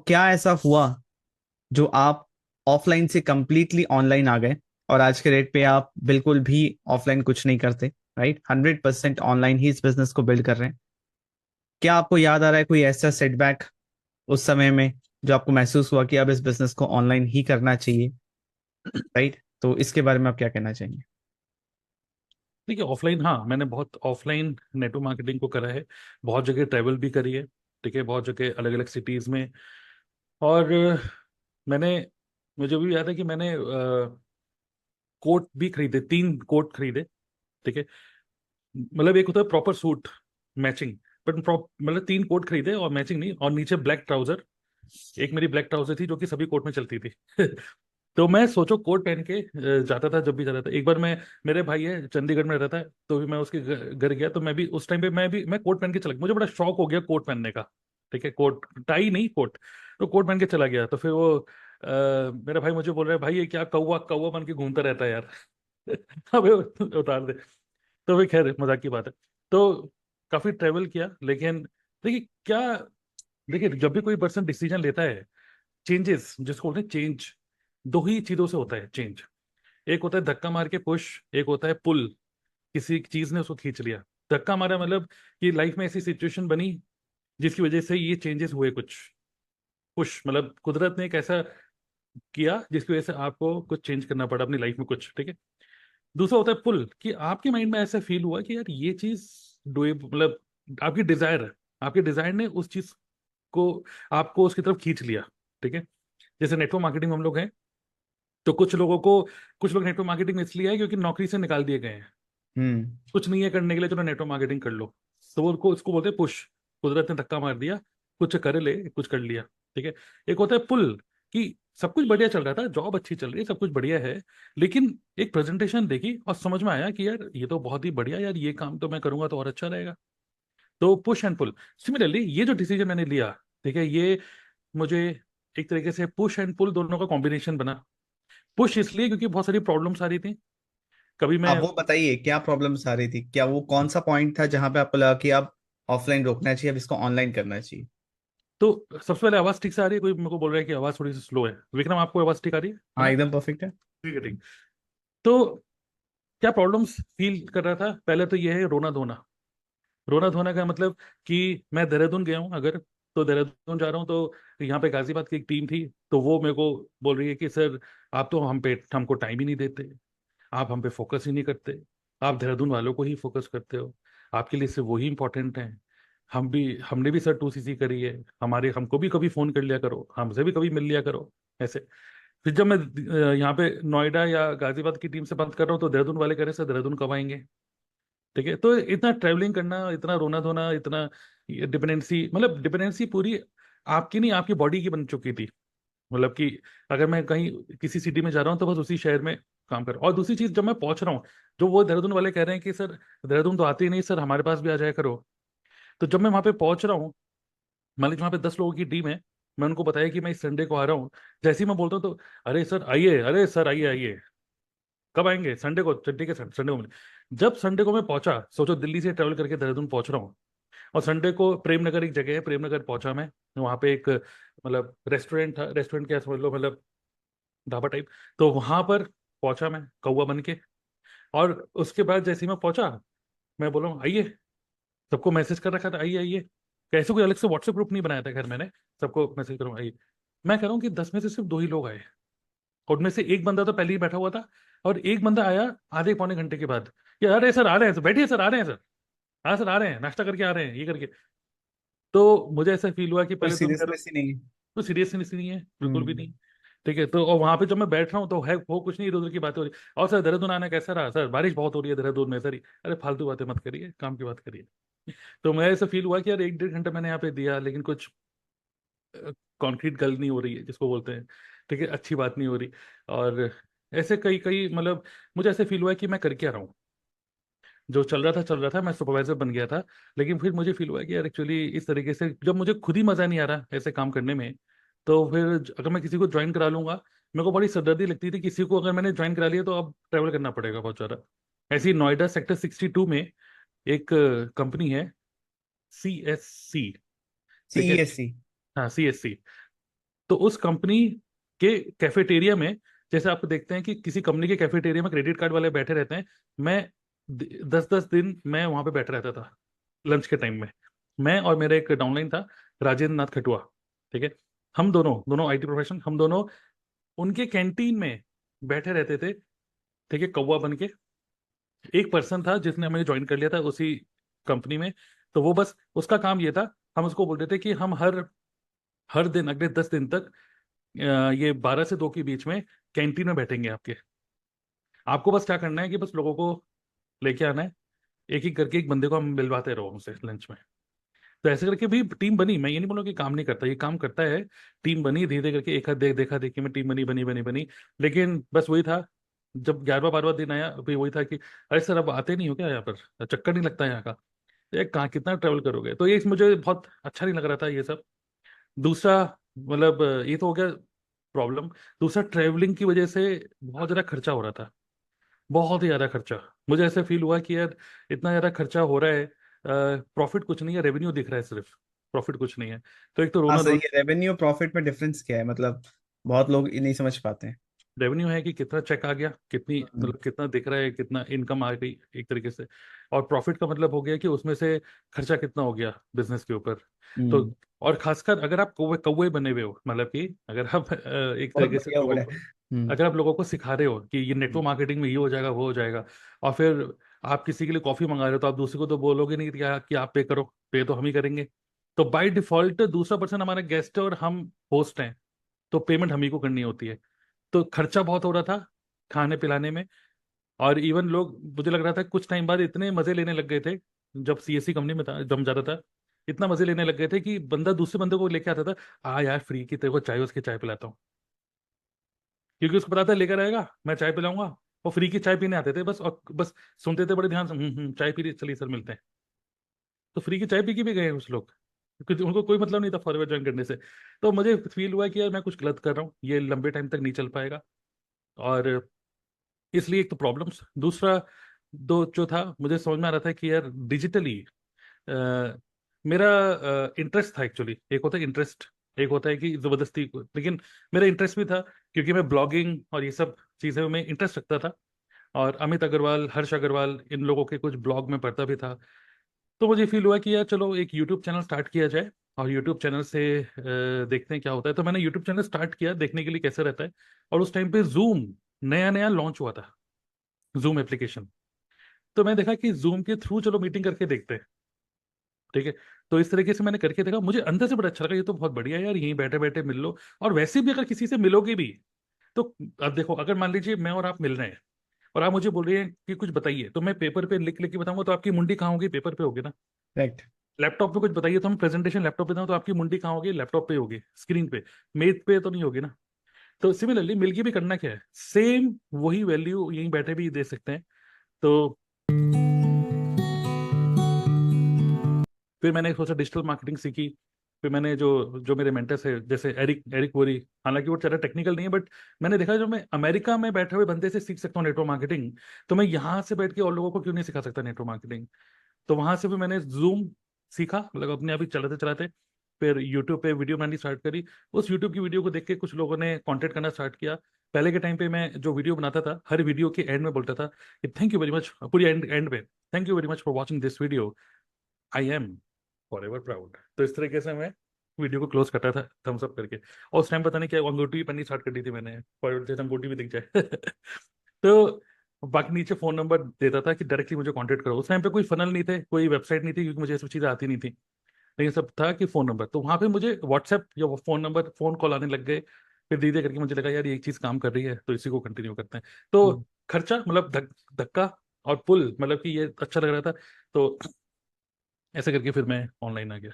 क्या ऐसा हुआ जो आप ऑफलाइन से कंप्लीटली ऑनलाइन आ गए और आज के रेट पे आप बिल्कुल भी ऑफलाइन कुछ नहीं करते, राइट? 100% ऑनलाइन ही इस बिजनेस को बिल्ड कर रहे हैं। क्या आपको याद आ रहा है कोई ऐसा सेटबैक उस समय में जो आपको महसूस हुआ कि अब इस बिजनेस को ऑनलाइन ही करना चाहिए, राइट? तो इसके बारे में आप क्या कहना चाहेंगे? देखिए, ऑफलाइन, हाँ, मैंने बहुत ऑफलाइन नेटवर्क मार्केटिंग को करा है। बहुत जगह ट्रैवल भी करी है। ठीक है, बहुत जगह अलग अलग सिटीज में। और मैंने मुझे भी याद है कि मैंने कोट भी खरीदे, 3 कोट खरीदे। ठीक है, मतलब एक होता है प्रॉपर सूट, मैचिंग। बट मतलब 3 कोट खरीदे और मैचिंग नहीं, और नीचे ब्लैक ट्राउजर। एक मेरी ब्लैक ट्राउजर थी जो कि सभी कोट में चलती थी। तो मैं सोचो कोट पहन के जाता था जब भी जाता था। एक बार मैं, मेरे भाई है चंडीगढ़ में रहता है, तो भी मैं उसके घर गया, तो मैं भी उस टाइम पे मैं कोट पहन के चला गया। मुझे बड़ा शौक हो गया कोट पहनने का। ठीक है, कोट टाई नहीं, कोट। तो कोट पहन के चला गया, तो फिर वो मेरा भाई मुझे बोल रहा है, भाई ये क्या कौवा कौवा बन के घूमता रहता है यार। अबे उतार दे। तो फिर खैर, मजाक की बात है। तो काफी ट्रेवल किया, लेकिन देखिए क्या, देखिए जब भी कोई पर्सन डिसीजन लेता है, चेंजेस जिसको बोलते हैं चेंज, दो ही चीजों से होता है चेंज। एक होता है धक्का मार के पुश, एक होता है पुल। किसी चीज ने उसको खींच लिया। धक्का मारा मतलब कि लाइफ में ऐसी सिचुएशन बनी जिसकी वजह से ये चेंजेस हुए कुछ। पुश मतलब कुदरत ने एक ऐसा किया जिसकी वजह से आपको कुछ चेंज करना पड़ा अपनी लाइफ में कुछ। ठीक है। दूसरा होता है पुल, कि आपके माइंड में ऐसा फील हुआ कि यार ये चीज मतलब आपकी डिजायर है, आपके डिजायर ने उस चीज को, आपको उसकी तरफ खींच लिया। ठीक है। जैसे नेटवर्क मार्केटिंग में हम लोग हैं, तो कुछ लोगों को, कुछ लोग नेटवर्क मार्केटिंग में इसलिए है क्योंकि नौकरी से निकाल दिए गए हैं, हम्म। कुछ नहीं है करने के लिए, चलो नेटवर्क मार्केटिंग कर लो। तो वो उनको, इसको बोलते हैं पुश। कुदरत ने धक्का मार दिया, कुछ कर ले, कुछ कर लिया। ठीक है। एक होता है पुल, कि सब कुछ बढ़िया चल रहा था, जॉब अच्छी चल रही है, सब कुछ बढ़िया है, लेकिन एक प्रेजेंटेशन देखी और समझ में आया कि यार ये तो बहुत ही बढ़िया, यार ये काम तो मैं करूंगा तो और अच्छा रहेगा। तो पुश एंड पुल। सिमिलरली ये जो डिसीजन मैंने लिया, ठीक है, ये मुझे एक तरीके से पुश एंड पुल दोनों का कॉम्बिनेशन बना। पुश इसलिए क्योंकि बहुत सारी प्रॉब्लम्स आ रही थी। कभी मैं, आप वो बताइए क्या प्रॉब्लम्स आ रही थी, क्या वो कौन सा पॉइंट था जहां पे आपको लगा कि अब ऑफलाइन रोकना चाहिए, अब इसको ऑनलाइन करना चाहिए? तो सबसे पहले आवाज ठीक से आ रही है? कोई मेरे को बोल रहा है कि आवाज थोड़ी सी स्लो है। विक्रम, आपको आवाज ठीक आ रही है हाँ, ना? एकदम परफेक्ट है। ठीक है, ठीक। तो क्या प्रॉब्लम्स फील कर रहा था? पहले तो ये है रोना धोना। रोना धोना का मतलब कि मैं देहरादून गया हूँ अगर, तो देहरादून जा रहा हूँ, तो यहाँ पे गाजियाबाद की एक टीम थी, तो वो मेरे को बोल रही है कि सर आप तो हमको टाइम ही नहीं देते, आप हम पे फोकस ही नहीं करते, आप देहरादून वालों को ही फोकस करते हो, आपके लिए सिर्फ वही इंपॉर्टेंट है। हमने भी सर 2CC करी है, हमारे हमको भी कभी फोन कर लिया करो, हमसे भी कभी मिल लिया करो, ऐसे। फिर जब मैं यहाँ पे नोएडा या गाजियाबाद की टीम से बात कर रहा हूँ, तो देहरादून वाले कह रहे हैं, सर देहरादून कब आएंगे? ठीक है। तो इतना ट्रैवलिंग करना, इतना रोना धोना, इतना डिपेंडेंसी, मतलब डिपेंडेंसी पूरी आपकी नहीं, आपकी बॉडी की बन चुकी थी। मतलब कि अगर मैं कहीं किसी सिटी में जा रहा हूँ तो बस उसी शहर में काम कर। और दूसरी चीज, जब मैं पहुंच रहा हूँ, जो वो देहरादून वाले कह रहे हैं कि सर देहरादून तो आते ही नहीं, सर हमारे पास भी आ जाया करो। तो जब मैं वहां पे पहुंच रहा हूँ, मान लीजिए वहां पे 10 लोगों की टीम है, मैं उनको बताया कि मैं इस संडे को आ रहा हूँ, जैसे ही मैं बोलता हूँ तो, अरे सर आइए, अरे सर आइए आइए, कब आएंगे? संडे को? ठीक है, संडे को मिले। जब संडे को मैं पहुंचा, सोचो दिल्ली से ट्रैवल करके देहरादून पहुंच रहा हूँ, और संडे को प्रेमनगर एक जगह है, प्रेमनगर पहुंचा मैं। वहां पे एक मतलब रेस्टोरेंट था, रेस्टोरेंट क्या समझ लो, मतलब ढाबा टाइप। तो वहां पर पहुंचा मैं कौवा बन के। और उसके बाद जैसे ही मैं पहुंचा, मैं बोला हूँ आइए, सबको मैसेज कर रखा था आइए आइए। कैसे, कोई अलग से व्हाट्सएप ग्रुप नहीं बनाया था खैर मैंने, सबको मैसेज करूँ आइए। मैं कह रहा हूँ कि 10 में से सिर्फ 2 ही लोग आए, और उनमें से एक बंदा तो पहले ही बैठा हुआ था, और एक बंदा आया आधे पौने घंटे के बाद, कि अरे सर आ रहे हैं सर, बैठिए सर, आ रहे हैं सर, हाँ सर आ रहे हैं, नाश्ता करके आ रहे हैं, ये करके। तो मुझे ऐसा फील हुआ कि कोई पहले तो मेरा, सीरियसनेस ही नहीं है। तो सीरियसनेस नहीं है, बिल्कुल भी हम्म। नहीं। ठीक है। तो और वहां पे जब मैं बैठ रहा हूँ, तो है वो कुछ नहीं, इधर उधर की बातें हो रही। और सर देहरादून आना कैसा रहा? सर बारिश बहुत हो रही है देहरादून में सर। अरे फालतू बातें मत करिए, काम की बात करिए। तो मैं ऐसा फील हुआ कि यार 1 1.5 घंटा मैंने यहाँ पे दिया, लेकिन कुछ कॉन्क्रीट गल नहीं हो रही है जिसको बोलते हैं। ठीक है, अच्छी बात नहीं हो रही। और ऐसे कई कई मतलब, मुझे ऐसे फील हुआ कि मैं कर क्या रहा हूँ। जो चल रहा था चल रहा था, मैं सुपरवाइजर बन गया था। लेकिन फिर मुझे फील हुआ कि यार एक्चुअली इस तरीके से जब मुझे खुद ही मजा नहीं आ रहा ऐसे काम करने में, तो फिर अगर मैं किसी को ज्वाइन करा लूंगा, मेरे को बड़ी सरदर्दी लगती थी, किसी को अगर मैंने ज्वाइन करा लिया तो अब ट्रैवल करना पड़ेगा बहुत ज्यादा। ऐसे ही नोएडा सेक्टर 62 में एक कंपनी है, CSC। ठीक है। CESC। हाँ, CSC। तो उस कंपनी के कैफेटेरिया में, जैसे आप देखते हैं कि किसी कंपनी के कैफेटेरिया में क्रेडिट कार्ड वाले बैठे रहते हैं, मैं 10-10 दिन मैं वहां पे बैठा रहता था लंच के टाइम में। मैं और मेरा एक डाउनलाइन था, राजेंद्र नाथ खटुआ, ठीक है, हम दोनों दोनों आईटी प्रोफेशन, हम दोनों उनके कैंटीन में बैठे रहते थे, ठीक है, कौवा बन के। एक पर्सन था जिसने हमें ज्वाइन कर लिया था उसी कंपनी में, तो वो बस उसका काम ये था, हम उसको बोलते थे कि हम हर हर दिन अगले 10 दिन तक ये 12 से 2 के बीच में कैंटीन में बैठेंगे आपके। आपको बस क्या करना है कि बस लोगों को लेके आना है, एक एक करके एक बंदे को हम मिलवाते रहो हमसे लंच में। तो ऐसे करके भी टीम बनी, मैं ये नहीं बोलूँ कि काम नहीं करता, ये काम करता है। टीम बनी धीरे धीरे करके, एक हाथ देखा देखी में टीम बनी बनी बनी बनी। लेकिन बस वही था, जब 11वां 12वां दिन आया अभी वही था कि अरे सर अब आते नहीं हो क्या यहाँ पर, चक्कर नहीं लगता यहाँ का, ये कहाँ कितना ट्रेवल करोगे, तो ये मुझे बहुत अच्छा नहीं लग रहा था ये सब। दूसरा, मतलब ये तो हो गया प्रॉब्लम। दूसरा, ट्रेवलिंग की वजह से बहुत ज़्यादा खर्चा हो रहा था, बहुत ही ज़्यादा खर्चा। मुझे ऐसे फील हुआ कि यार इतना ज़्यादा खर्चा हो रहा है, प्रॉफिट कुछ नहीं है, रेवेन्यू दिख रहा है सिर्फ, प्रॉफिट कुछ नहीं है। तो एक तो हाँ रोना सही धोना, है, रेवेन्यू प्रॉफिट में डिफरेंस क्या है, मतलब बहुत लोग ये नहीं समझ पाते हैं। रेवेन्यू है कि कितना चेक आ गया, कितनी हम्म। मतलब कितना दिख रहा है, कितना इनकम आ गई एक तरीके से। और प्रॉफिट का मतलब हो गया कि उसमें से खर्चा कितना हो गया बिजनेस के ऊपर। तो हम्म। और खासकर अगर आप कौवे कौवे बने हुए हो, मतलब कि अगर आप एक बहुत तरीके से बढ़िया लोगों वर्ड है। को, हम्म। अगर आप लोगों को सिखा रहे हो कि ये नेटवर्क मार्केटिंग में ये हो जाएगा वो हो जाएगा, और फिर आप किसी के लिए कॉफी मंगा रहे हो, तो आप दूसरे को तो बोलोगे नहीं कि आप पे करो, पे तो हम ही करेंगे। तो बाय डिफॉल्ट दूसरा पर्सन हमारा गेस्ट है और हम होस्ट हैं, तो पेमेंट हम ही को करनी होती है। तो खर्चा बहुत हो रहा था खाने पिलाने में। और इवन लोग, मुझे लग रहा था कुछ टाइम बाद इतने मजे लेने लग गए थे, जब सीएससी कंपनी में था, जब जा रहा था, इतना मजे लेने लग गए थे कि बंदा दूसरे बंदे को लेके आता था, आ यार फ्री की तेरे को चाय, उसकी चाय पिलाता हूँ, क्योंकि उसको पता था लेकर आएगा, मैं चाय पिलाऊंगा। वो फ्री की चाय पीने आते थे बस, और बस सुनते थे बड़े ध्यान से, चाय पी रही, चलिए सर मिलते हैं। तो फ्री की चाय पी के भी गए कुछ लोग, क्योंकि उनको कोई मतलब नहीं था फॉरवर्ड ज्वाइन करने से। तो मुझे फील हुआ कि यार मैं कुछ गलत कर रहा हूँ, ये लंबे टाइम तक नहीं चल पाएगा। और इसलिए एक तो प्रॉब्लम्स, दूसरा दो जो था, मुझे समझ में आ रहा था कि यार डिजिटली मेरा इंटरेस्ट था एक्चुअली, एक होता है इंटरेस्ट, एक होता है कि जबरदस्ती लेकिन मेरा इंटरेस्ट भी था, क्योंकि मैं ब्लॉगिंग और ये सब चीज़ें में इंटरेस्ट रखता था। और अमित अग्रवाल, हर्ष अग्रवाल, इन लोगों के कुछ ब्लॉग में पढ़ता भी था। तो मुझे फील हुआ कि यार चलो एक यूट्यूब चैनल स्टार्ट किया जाए, और यूट्यूब चैनल से देखते हैं क्या होता है। तो मैंने यूट्यूब चैनल स्टार्ट किया देखने के लिए कैसे रहता है। और उस टाइम पे जूम नया नया लॉन्च हुआ था, जूम एप्लीकेशन। तो मैं देखा कि जूम के थ्रू चलो मीटिंग करके देखते हैं, ठीक है। तो इस तरीके से मैंने करके देखा, मुझे अंदर से बड़ा अच्छा लगा, ये तो बहुत बढ़िया है यार, यहीं बैठे बैठे मिल लो। और वैसे भी अगर किसी से मिलोगे भी, तो अब देखो, अगर मान लीजिए मैं और आप मिल रहे हैं, और आप मुझे बोल रहे हैं कि कुछ बताइए, तो मैं पेपर पे लिख लिख के बताऊंगा, तो आपकी मुंडी कहाँ होगी, पेपर पे होगी ना। राइट। लैपटॉप पे कुछ बताइए, तो हम प्रेजेंटेशन लैपटॉप पे दें, तो आपकी मुंडी कहाँ होगी, लैपटॉप पे होगी, स्क्रीन पे, मेज पे तो नहीं होगी ना। तो सिमिलरली मिलके भी करना क्या है, सेम वही वैल्यू यहीं बैठे भी दे सकते हैं। तो फिर मैंने सोचा डिजिटल मार्केटिंग सीखी। फिर मैंने जो जो मेरे मेंटर्स है, जैसे एरिक एरिक वोरी, हालांकि वो ज़्यादा टेक्निकल नहीं है, बट मैंने देखा जो मैं अमेरिका में बैठे हुए बंदे से सीख सकता हूँ नेटवर्क मार्केटिंग, तो मैं यहाँ से बैठ के और लोगों को क्यों नहीं सिखा सकता नेटवर्क मार्केटिंग। तो वहां से भी मैंने जूम सीखा, मतलब अपने आप ही चलाते चलाते। फिर यूट्यूब पे वीडियो बनानी स्टार्ट करी, उस यूट्यूब की वीडियो को देख के कुछ लोगों ने कांटेक्ट करना स्टार्ट किया। पहले के टाइम पे मैं जो वीडियो बनाता था, हर वीडियो के एंड में बोलता था कि थैंक यू वेरी मच, पूरी एंड एंड पे, thank you very much for watching this video, I am for ever proud. तो इस तरीके से मैं वीडियो को क्लोज करता था थम्स अप करके। और उस टाइम पता नहीं क्या अंगूठी भी पहननी स्टार्ट कर दी थी मैंने, फॉर जैसे अंगूठी भी दिख जाए। तो बाकी नीचे फोन नंबर देता था कि डायरेक्टली मुझे कांटेक्ट करो। उस टाइम पे कोई फनल नहीं थे, कोई वेबसाइट नहीं थी, क्योंकि मुझे ये सब चीज़ें आती नहीं थी, लेकिन सब था कि फोन नंबर। तो वहां पे मुझे व्हाट्सएप या वो फोन नंबर, फोन कॉल आने लग गए। फिर धीरे धीरे करके मुझे लगा यार ये एक चीज़ काम कर रही है, तो इसी को कंटिन्यू करते हैं। तो खर्चा मतलब धक्का और पुल, मतलब कि ये अच्छा लग रहा था, तो ऐसे करके फिर मैं ऑनलाइन आ गया।